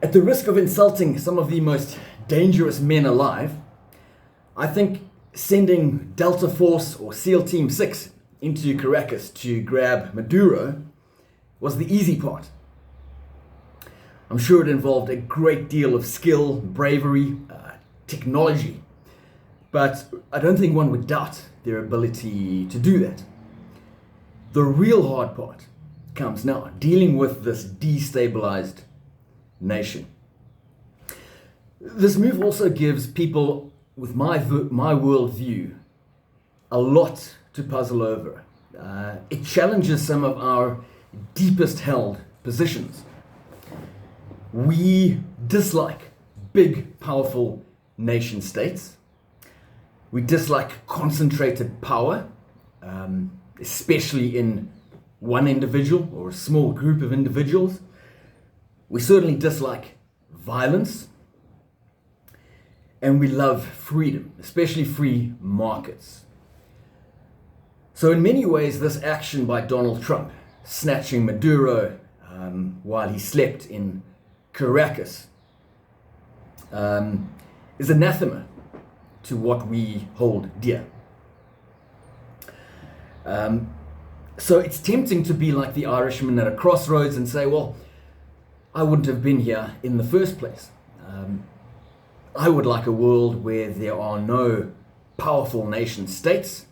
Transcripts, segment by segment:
At the risk of insulting some of the most dangerous men alive, I think sending Delta Force or SEAL Team 6 into Caracas to grab Maduro was the easy part. I'm sure it involved a great deal of skill, bravery, technology, but I don't think one would doubt their ability to do that. The real hard part comes now, dealing with this destabilized nation. This move also gives people with my worldview a lot to puzzle over. It challenges some of our deepest held positions. We dislike big, powerful nation states. We dislike concentrated power, especially in one individual or a small group of individuals. We certainly dislike violence. And we love freedom, especially free markets. So in many ways, this action by Donald Trump, snatching Maduro while he slept in Caracas, is anathema to what we hold dear. So it's tempting to be like the Irishman at a crossroads and say, well, I wouldn't have been here in the first place. I would like a world where there are no powerful nation states.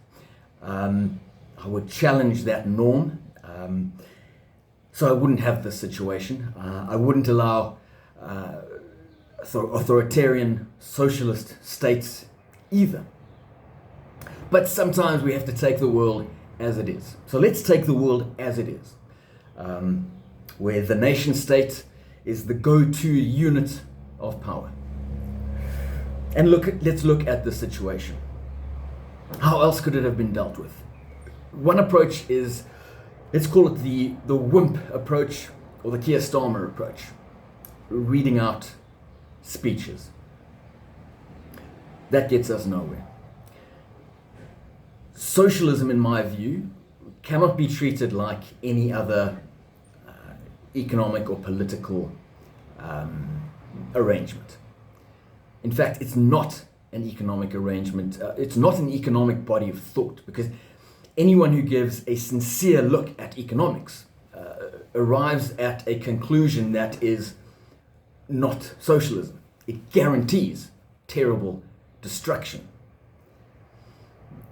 I would challenge that norm. So I wouldn't have this situation. I wouldn't allow authoritarian socialist states either. But sometimes we have to take the world as it is. So let's take the world as it is, where the nation state is the go-to unit of power. And let's look at the situation. How else could it have been dealt with? One approach is, let's call it the wimp approach or the Keir Starmer approach, reading out speeches. That gets us nowhere. Socialism, in my view, cannot be treated like any other economic or political arrangement. In fact, it's not an economic arrangement. It's not an economic body of thought, because anyone who gives a sincere look at economics arrives at a conclusion that is not socialism. It guarantees terrible destruction.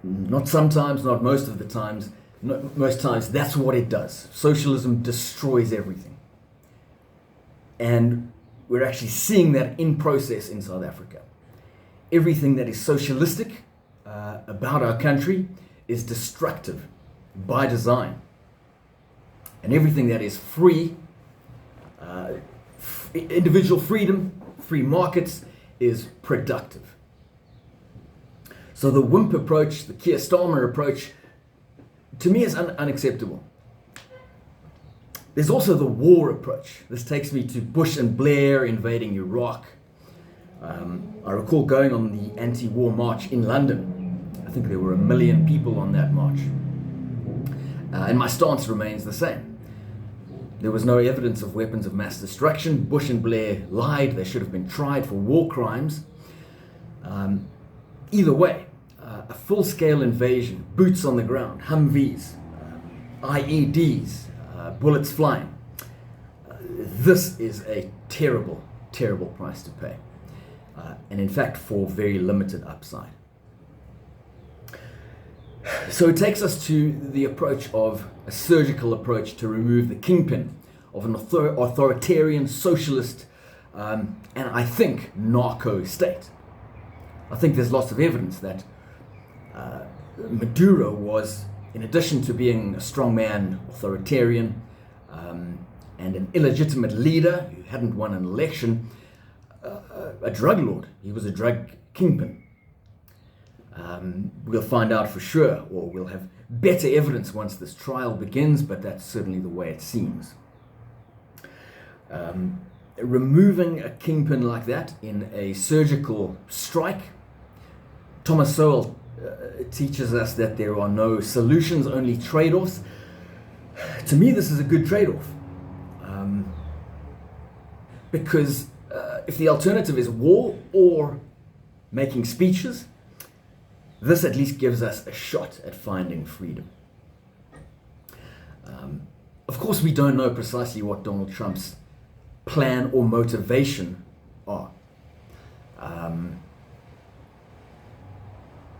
Not sometimes, not most of the times. Most times, that's what it does. Socialism destroys everything. And we're actually seeing that in process in South Africa. Everything that is socialistic about our country is destructive by design. And everything that is free, individual freedom, free markets, is productive. So the wimp approach, the Keir Starmer approach, to me is unacceptable. There's also the war approach. This takes me to Bush and Blair invading Iraq. I recall going on the anti-war march in London. I think there were 1 million people on that march. And my stance remains the same. There was no evidence of weapons of mass destruction. Bush and Blair lied. They should have been tried for war crimes. Either way, a full-scale invasion, boots on the ground, Humvees, IEDs, bullets flying. This is a terrible, terrible price to pay. And in fact, for very limited upside. So it takes us to the approach of a surgical approach to remove the kingpin of an authoritarian, socialist, and I think narco state. I think there's lots of evidence that Maduro was, in addition to being a strongman, authoritarian, and an illegitimate leader who hadn't won an election, a drug lord. He was a drug kingpin. We'll find out for sure, or we'll have better evidence once this trial begins, but that's certainly the way it seems. Removing a kingpin like that in a surgical strike, Thomas Sowell teaches us that there are no solutions, only trade-offs. To me, this is a good trade-off. because if the alternative is war or making speeches, this at least gives us a shot at finding freedom. Of course, we don't know precisely what Donald Trump's plan or motivation are.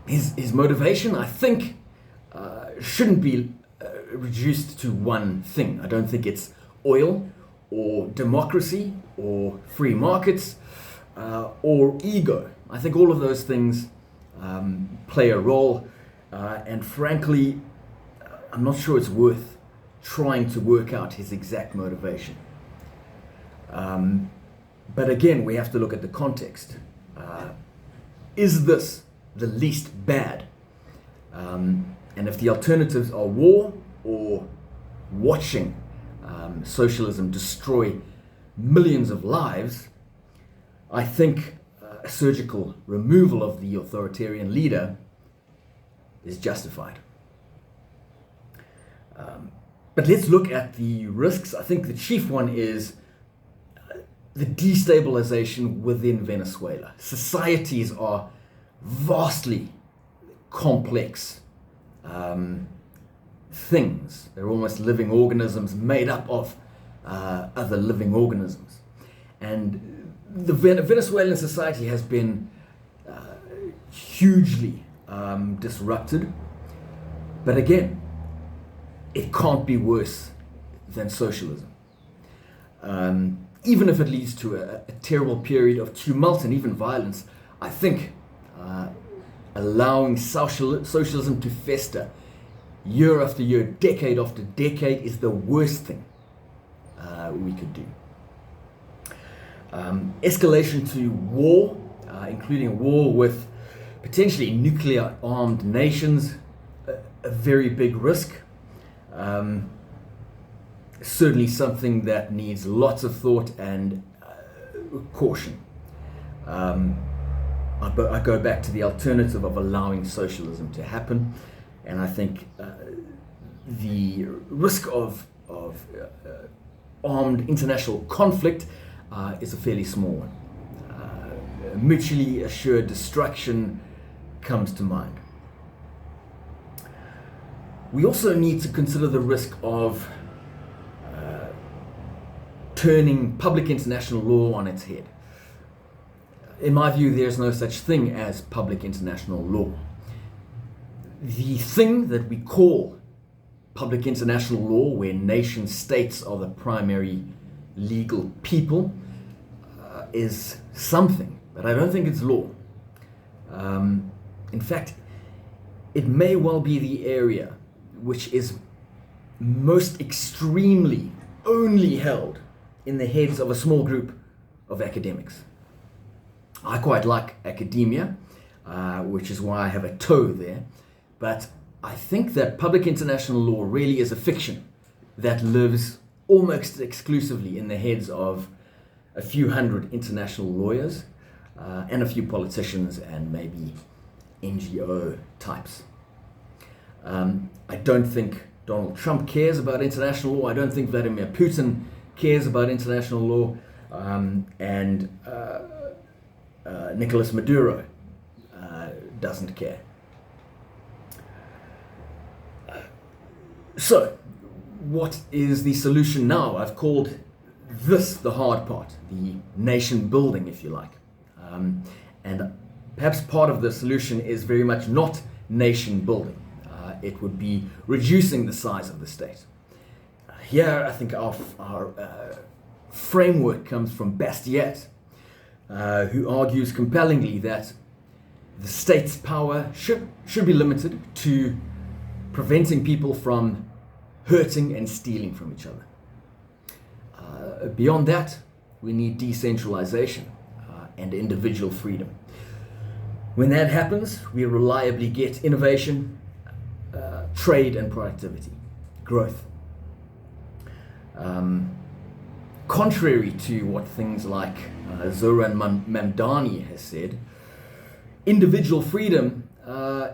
His motivation, I think, shouldn't be reduced to one thing. I don't think it's oil or democracy or free markets or ego. I think all of those things play a role, and frankly, I'm not sure it's worth trying to work out his exact motivation. But again, we have to look at the context. Is this the least bad? And if the alternatives are war or watching socialism destroy millions of lives, I think a surgical removal of the authoritarian leader is justified. But let's look at the risks. I think the chief one is the destabilization within Venezuela. Societies are vastly complex things. They're almost living organisms made up of other living organisms. And the Venezuelan society has been hugely disrupted. But again, it can't be worse than socialism. Even if it leads to a terrible period of tumult and even violence, I think allowing socialism to fester year after year, decade after decade, is the worst thing we could do. Escalation to war, including war with potentially nuclear-armed nations, a very big risk. Certainly something that needs lots of thought and caution. I go back to the alternative of allowing socialism to happen, and I think the risk of armed international conflict is a fairly small one. Mutually assured destruction comes to mind. We also need to consider the risk of turning public international law on its head. In my view, there's no such thing as public international law. The thing that we call public international law, where nation states are the primary legal people, is something, but I don't think it's law. In fact, it may well be the area which is most extremely only held in the heads of a small group of academics. I quite like academia, which is why I have a toe there, but I think that public international law really is a fiction that lives almost exclusively in the heads of a few hundred international lawyers and a few politicians and maybe NGO types. I don't think Donald Trump cares about international law. I don't think Vladimir Putin cares about international law, and Nicolas Maduro doesn't care. So, what is the solution now? I've called this the hard part, the nation building, if you like. And perhaps part of the solution is very much not nation building. It would be reducing the size of the state. Here, I think our framework comes from Bastiat, who argues compellingly that the state's power should be limited to preventing people from hurting and stealing from each other. Beyond that, we need decentralization and individual freedom. When that happens, we reliably get innovation, trade and productivity, growth. Contrary to what things like Zoran Mamdani has said, individual freedom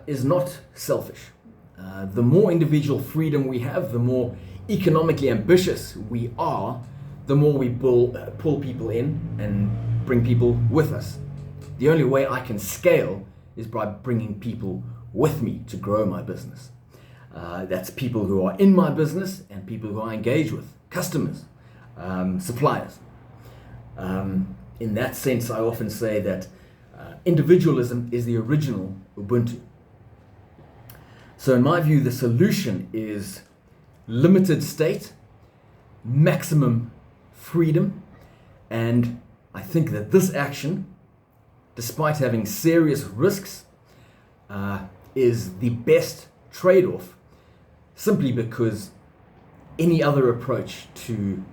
is not selfish. The more individual freedom we have, the more economically ambitious we are, the more we pull people in and bring people with us. The only way I can scale is by bringing people with me to grow my business. That's people who are in my business and people who I engage with, customers, suppliers. In that sense, I often say that individualism is the original Ubuntu. So in my view, the solution is limited state, maximum freedom, and I think that this action, despite having serious risks, is the best trade-off, simply because any other approach to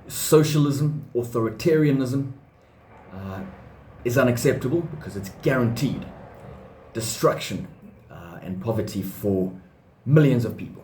socialism, authoritarianism, is unacceptable because it's guaranteed destruction and poverty for millions of people.